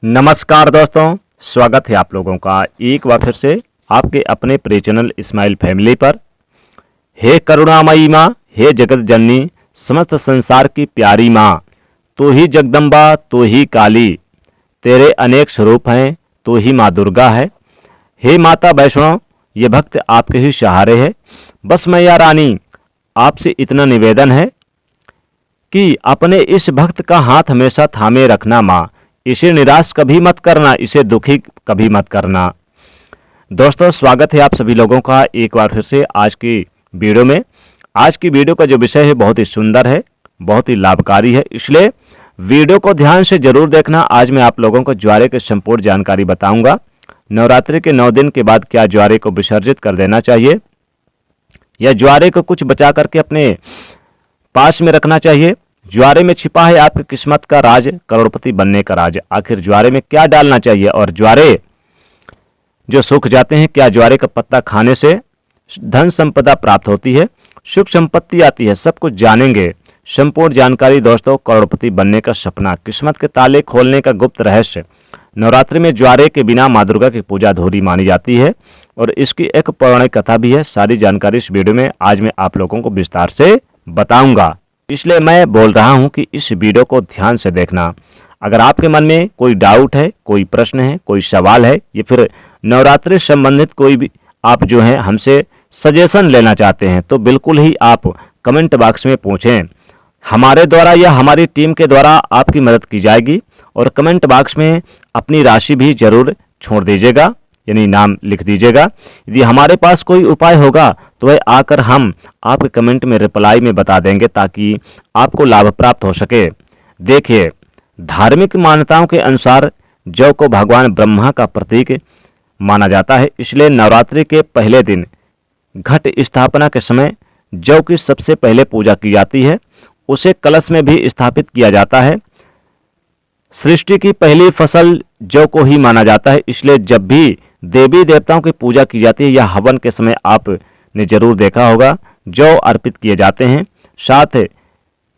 नमस्कार दोस्तों, स्वागत है आप लोगों का एक बार फिर से आपके अपने प्रिय चैनल स्माइल फैमिली पर। हे करुणामयी माँ, हे जगत जननी, समस्त संसार की प्यारी माँ, तू ही जगदम्बा, तू ही काली, तेरे अनेक स्वरूप हैं, तू ही माँ दुर्गा है। हे माता वैष्णो, ये भक्त आपके ही सहारे है। बस मैया रानी, आपसे इतना निवेदन है कि अपने इस भक्त का हाथ हमेशा थामे रखना माँ। इसे निराश कभी मत करना, इसे दुखी कभी मत करना। दोस्तों, स्वागत है आप सभी लोगों का एक बार फिर से आज की वीडियो में। आज की वीडियो का जो विषय है बहुत ही सुंदर है, बहुत ही लाभकारी है, इसलिए वीडियो को ध्यान से जरूर देखना। आज मैं आप लोगों को ज्वारे की संपूर्ण जानकारी बताऊंगा। नवरात्रि के 9 दिन के बाद क्या ज्वारे को विसर्जित कर देना चाहिए या ज्वारे को कुछ बचा करके अपने पास में रखना चाहिए। ज्वारे में छिपा है आपकी किस्मत का राज, करोड़पति बनने का राज। आखिर ज्वारे में क्या डालना चाहिए और ज्वारे जो सूख जाते हैं, क्या ज्वारे का पत्ता खाने से धन संपदा प्राप्त होती है, सुख संपत्ति आती है, सब कुछ जानेंगे। संपूर्ण जानकारी दोस्तों, करोड़पति बनने का सपना, किस्मत के ताले खोलने का गुप्त रहस्य। नवरात्रि में ज्वारे के बिना माँ दुर्गा की पूजा अधूरी मानी जाती है और इसकी एक पौराणिक कथा भी है। सारी जानकारी इस वीडियो में आज मैं आप लोगों को विस्तार से बताऊंगा, इसलिए मैं बोल रहा हूं कि इस वीडियो को ध्यान से देखना। अगर आपके मन में कोई डाउट है, कोई प्रश्न है, कोई सवाल है या फिर नवरात्रि संबंधित कोई भी आप जो है हमसे सजेशन लेना चाहते हैं तो बिल्कुल ही आप कमेंट बॉक्स में पूछें। हमारे द्वारा या हमारी टीम के द्वारा आपकी मदद की जाएगी और कमेंट बॉक्स में अपनी राशि भी जरूर छोड़ दीजिएगा, यानी नाम लिख दीजिएगा। यदि हमारे पास कोई उपाय होगा तो वह आकर हम आपके कमेंट में रिप्लाई में बता देंगे ताकि आपको लाभ प्राप्त हो सके। देखिए, धार्मिक मान्यताओं के अनुसार जौ को भगवान ब्रह्मा का प्रतीक माना जाता है, इसलिए नवरात्रि के पहले दिन घट स्थापना के समय जौ की सबसे पहले पूजा की जाती है। उसे कलश में भी स्थापित किया जाता है। सृष्टि की पहली फसल जौ को ही माना जाता है, इसलिए जब भी देवी देवताओं की पूजा की जाती है या हवन के समय आपने जरूर देखा होगा जौ अर्पित किए जाते हैं। साथ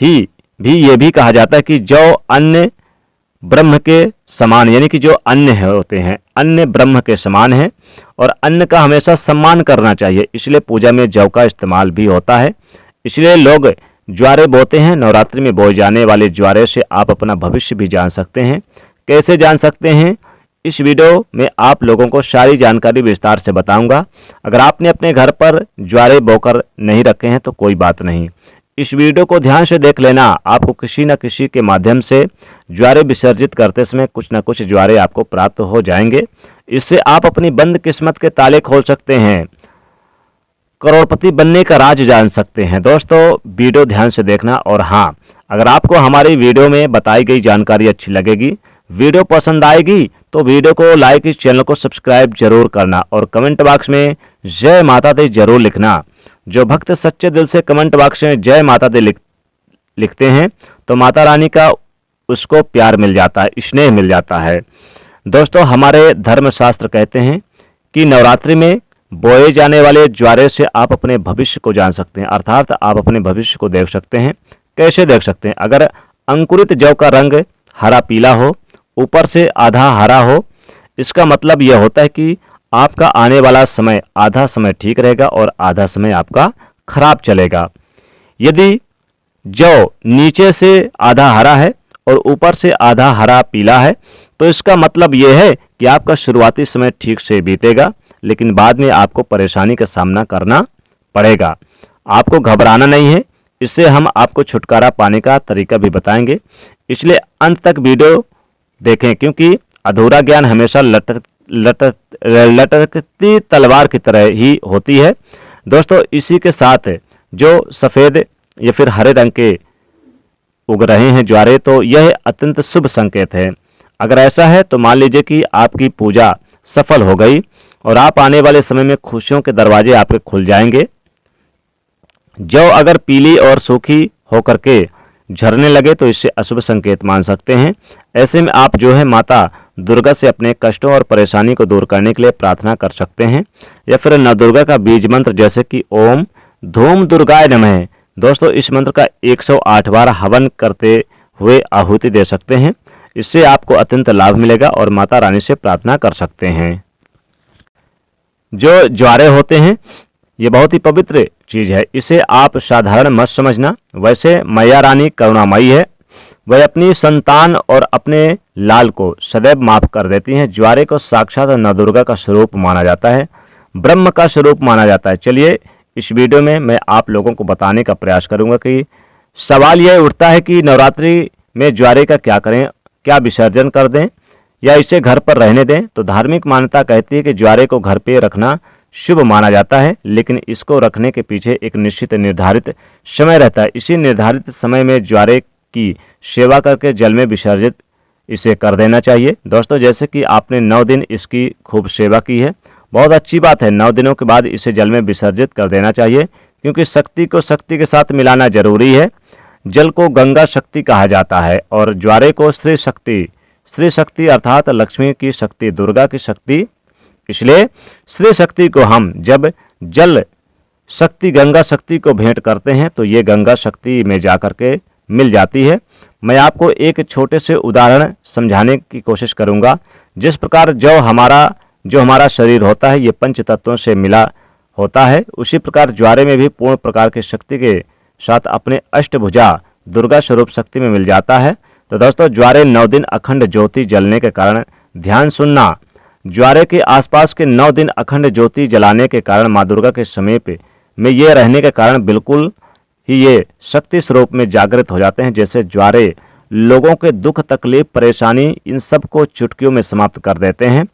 ही भी ये भी कहा जाता है कि जौ अन्य ब्रह्म के समान, यानी कि जो अन्न होते हैं अन्य ब्रह्म के समान है और अन्न का हमेशा सम्मान करना चाहिए, इसलिए पूजा में जौ का इस्तेमाल भी होता है। इसलिए लोग ज्वारे बोते हैं। नवरात्रि में बोए जाने वाले ज्वारे से आप अपना भविष्य भी जान सकते हैं। कैसे जान सकते हैं, इस वीडियो में आप लोगों को सारी जानकारी विस्तार से बताऊंगा। अगर आपने अपने घर पर ज्वारे बोकर नहीं रखे हैं तो कोई बात नहीं, इस वीडियो को ध्यान से देख लेना। आपको किसी न किसी के माध्यम से ज्वारे विसर्जित करते समय कुछ न कुछ ज्वारे आपको प्राप्त हो जाएंगे। इससे आप अपनी बंद किस्मत के ताले खोल सकते हैं, करोड़पति बनने का राज जान सकते हैं। दोस्तों, वीडियो ध्यान से देखना। और हाँ, अगर आपको हमारी वीडियो में बताई गई जानकारी अच्छी लगेगी, वीडियो पसंद आएगी तो वीडियो को लाइक, इस चैनल को सब्सक्राइब जरूर करना और कमेंट बॉक्स में जय माता दी जरूर लिखना। जो भक्त सच्चे दिल से कमेंट बॉक्स में जय माता दी लिखते हैं तो माता रानी का उसको प्यार मिल जाता है, स्नेह मिल जाता है। दोस्तों, हमारे धर्मशास्त्र कहते हैं कि नवरात्रि में बोए जाने वाले ज्वारे से आप अपने भविष्य को जान सकते हैं, अर्थात आप अपने भविष्य को देख सकते हैं। कैसे देख सकते हैं? अगर अंकुरित जौ का रंग हरा पीला हो, ऊपर से आधा हरा हो, इसका मतलब यह होता है कि आपका आने वाला समय आधा समय ठीक रहेगा और आधा समय आपका खराब चलेगा। यदि जौ नीचे से आधा हरा है और ऊपर से आधा हरा पीला है तो इसका मतलब यह है कि आपका शुरुआती समय ठीक से बीतेगा, लेकिन बाद में आपको परेशानी का सामना करना पड़ेगा। आपको घबराना नहीं है, इससे हम आपको छुटकारा पाने का तरीका भी बताएंगे, इसलिए अंत तक वीडियो देखें, क्योंकि अधूरा ज्ञान हमेशा लटकती तलवार की तरह ही होती है। दोस्तों, इसी के साथ जो सफ़ेद या फिर हरे रंग के उग रहे हैं ज्वारे, तो यह अत्यंत शुभ संकेत है। अगर ऐसा है तो मान लीजिए कि आपकी पूजा सफल हो गई और आप आने वाले समय में खुशियों के दरवाजे आपके खुल जाएंगे। जौ अगर पीली और सूखी होकर के झरने लगे तो इससे अशुभ संकेत मान सकते हैं। ऐसे में आप जो है माता दुर्गा से अपने कष्टों और परेशानी को दूर करने के लिए प्रार्थना कर सकते हैं या फिर नवदुर्गा का बीज मंत्र जैसे कि ओम धूम दुर्गाय नमः। दोस्तों, इस मंत्र का 108 बार हवन करते हुए आहुति दे सकते हैं। इससे आपको अत्यंत लाभ मिलेगा और माता रानी से प्रार्थना कर सकते हैं। जो ज्वारे होते हैं ये बहुत ही पवित्र चीज है, इसे आप साधारण मत समझना। वैसे मैया रानी करुणामयी है, वह अपनी संतान और अपने लाल को सदैव माफ कर देती हैं। ज्वारे को साक्षात नवदुर्गा का स्वरूप माना जाता है, ब्रह्म का स्वरूप माना जाता है। चलिए इस वीडियो में मैं आप लोगों को बताने का प्रयास करूंगा कि सवाल यह उठता है कि नवरात्रि में ज्वारे का क्या करें, क्या विसर्जन कर दें या इसे घर पर रहने दें। तो धार्मिक मान्यता कहती है कि ज्वारे को घर पे रखना शुभ माना जाता है, लेकिन इसको रखने के पीछे एक निश्चित निर्धारित समय रहता है। इसी निर्धारित समय में ज्वारे की सेवा करके जल में विसर्जित इसे कर देना चाहिए। दोस्तों जैसे कि आपने 9 दिन इसकी खूब सेवा की है, बहुत अच्छी बात है। 9 दिनों के बाद इसे जल में विसर्जित कर देना चाहिए, क्योंकि शक्ति को शक्ति के साथ मिलाना जरूरी है। जल को गंगा शक्ति कहा जाता है और ज्वारे को स्त्री शक्ति अर्थात लक्ष्मी की शक्ति, दुर्गा की शक्ति। इसलिए स्त्री शक्ति को हम जब जल शक्ति गंगा शक्ति को भेंट करते हैं तो ये गंगा शक्ति में जाकर के मिल जाती है। मैं आपको एक छोटे से उदाहरण समझाने की कोशिश करूंगा। जिस प्रकार जो हमारा शरीर होता है ये पंच तत्वों से मिला होता है, उसी प्रकार ज्वारे में भी पूर्ण प्रकार की शक्ति के साथ अपने अष्टभुजा दुर्गा स्वरूप शक्ति में मिल जाता है। तो दोस्तों ज्वारे 9 दिन अखंड ज्योति जलने के कारण, ध्यान सुनना, ज्वारे के आसपास के 9 दिन अखंड ज्योति जलाने के कारण, माँ दुर्गा के समीप में ये रहने के कारण बिल्कुल ही ये शक्ति स्वरूप में जागृत हो जाते हैं। जैसे ज्वारे लोगों के दुख तकलीफ परेशानी इन सब को चुटकियों में समाप्त कर देते हैं।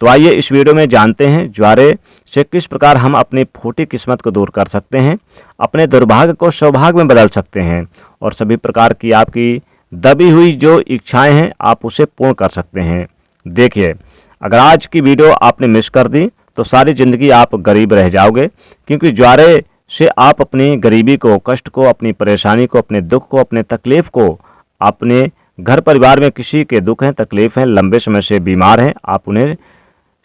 तो आइए इस वीडियो में जानते हैं ज्वारे से किस प्रकार हम अपनी फूटी किस्मत को दूर कर सकते हैं, अपने दुर्भाग्य को सौभाग्य में बदल सकते हैं और सभी प्रकार की आपकी दबी हुई जो इच्छाएं हैं आप उसे पूर्ण कर सकते हैं। देखिए, अगर आज की वीडियो आपने मिस कर दी तो सारी जिंदगी आप गरीब रह जाओगे, क्योंकि ज्वारे से आप अपनी गरीबी को, कष्ट को, अपनी परेशानी को, अपने दुख को, अपने तकलीफ को, अपने घर परिवार में किसी के दुख हैं, तकलीफ हैं, लंबे समय से बीमार हैं, आप उन्हें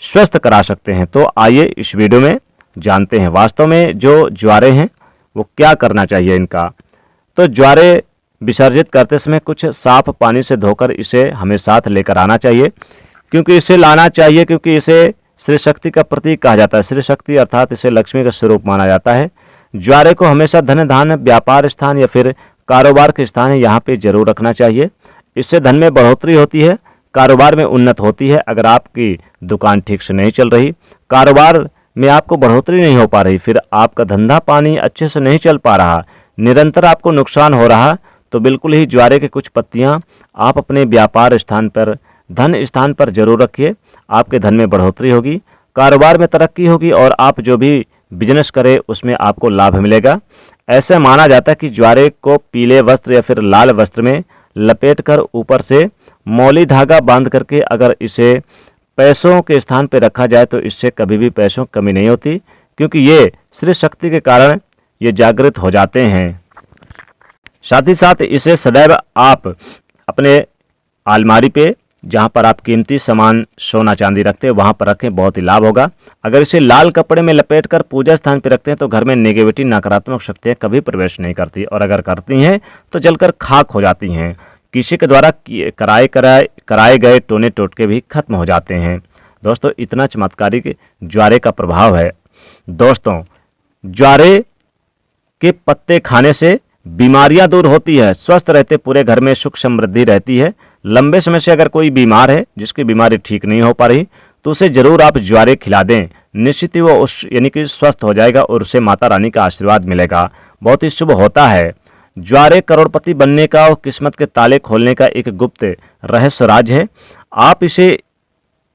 स्वस्थ करा सकते हैं। तो आइए इस वीडियो में जानते हैं वास्तव में जो ज्वारे हैं वो क्या करना चाहिए इनका। तो ज्वारे विसर्जित करते समय कुछ साफ पानी से धोकर इसे हमें साथ लेकर आना चाहिए, क्योंकि इसे लाना चाहिए, क्योंकि इसे श्री शक्ति का प्रतीक कहा जाता है। श्री शक्ति अर्थात इसे लक्ष्मी का स्वरूप माना जाता है। ज्वारे को हमेशा धन धान्य व्यापार स्थान या फिर कारोबार के स्थान है यहाँ पे जरूर रखना चाहिए। इससे धन में बढ़ोतरी होती है, कारोबार में उन्नत होती है। अगर आपकी दुकान ठीक से नहीं चल रही, कारोबार में आपको बढ़ोतरी नहीं हो पा रही, फिर आपका धंधा पानी अच्छे से नहीं चल पा रहा, निरंतर आपको नुकसान हो रहा, तो बिल्कुल ही ज्वारे के कुछ पत्तियां आप अपने व्यापार स्थान पर, धन स्थान पर जरूर रखिए। आपके धन में बढ़ोतरी होगी, कारोबार में तरक्की होगी और आप जो भी बिजनेस करें उसमें आपको लाभ मिलेगा। ऐसे माना जाता है कि ज्वारे को पीले वस्त्र या फिर लाल वस्त्र में लपेटकर ऊपर से मौली धागा बांध करके अगर इसे पैसों के स्थान पर रखा जाए तो इससे कभी भी पैसों की कमी नहीं होती, क्योंकि ये श्री शक्ति के कारण ये जागृत हो जाते हैं। साथ ही साथ इसे सदैव आप अपने अलमारी पे, जहाँ पर आप कीमती सामान सोना चांदी रखते हैं वहाँ पर रखें, बहुत ही लाभ होगा। अगर इसे लाल कपड़े में लपेटकर पूजा स्थान पर रखते हैं तो घर में नेगेटिविटी, नकारात्मक शक्तियाँ कभी प्रवेश नहीं करती, और अगर करती हैं तो जलकर खाक हो जाती हैं। किसी के द्वारा कराए गए टोने टोटके भी खत्म हो जाते हैं। दोस्तों इतना चमत्कारिक ज्वारे का प्रभाव है। दोस्तों ज्वारे के पत्ते खाने से बीमारियां दूर होती है, स्वस्थ रहते, पूरे घर में सुख समृद्धि रहती है। लंबे समय से अगर कोई बीमार है, जिसकी बीमारी ठीक नहीं हो पा रही, तो उसे जरूर आप ज्वारे खिला दें, निश्चित ही वो यानी कि स्वस्थ हो जाएगा और उसे माता रानी का आशीर्वाद मिलेगा। बहुत ही शुभ होता है। ज्वारे करोड़पति बनने का और किस्मत के ताले खोलने का एक गुप्त रहस्य राज है। आप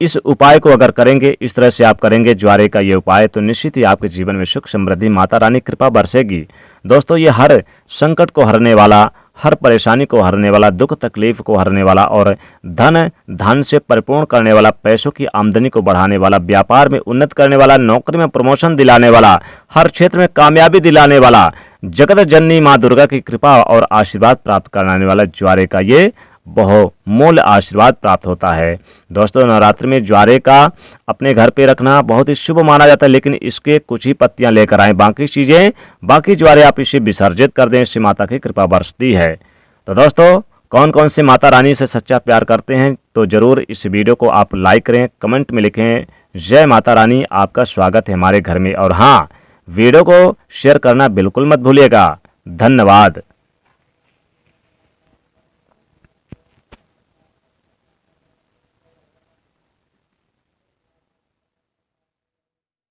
इस उपाय को अगर करेंगे, इस तरह से आप करेंगे ज्वारे का ये उपाय, तो निश्चित ही आपके जीवन में सुख समृद्धि, माता रानी कृपा बरसेगी। दोस्तों ये हर संकट को हरने वाला, हर परेशानी को हरने वाला, दुख तकलीफ को हरने वाला और धन से परिपूर्ण करने वाला, पैसों की आमदनी को बढ़ाने वाला, व्यापार में उन्नत करने वाला, नौकरी में प्रमोशन दिलाने वाला, हर क्षेत्र में कामयाबी दिलाने वाला, जगत जननी माँ दुर्गा की कृपा और आशीर्वाद प्राप्त कराने वाला ज्वारे का ये बहुमूल्य आशीर्वाद प्राप्त होता है। दोस्तों नवरात्रि में ज्वारे का अपने घर पे रखना बहुत ही शुभ माना जाता है, लेकिन इसके कुछ ही पत्तियां लेकर आएं, बाकी ज्वारे आप इसे विसर्जित कर दें, इससे माता की कृपा बरसती है। तो दोस्तों कौन कौन से माता रानी से सच्चा प्यार करते हैं, तो ज़रूर इस वीडियो को आप लाइक करें, कमेंट में लिखें जय माता रानी, आपका स्वागत है हमारे घर में। और हाँ, वीडियो को शेयर करना बिल्कुल मत भूलिएगा। धन्यवाद।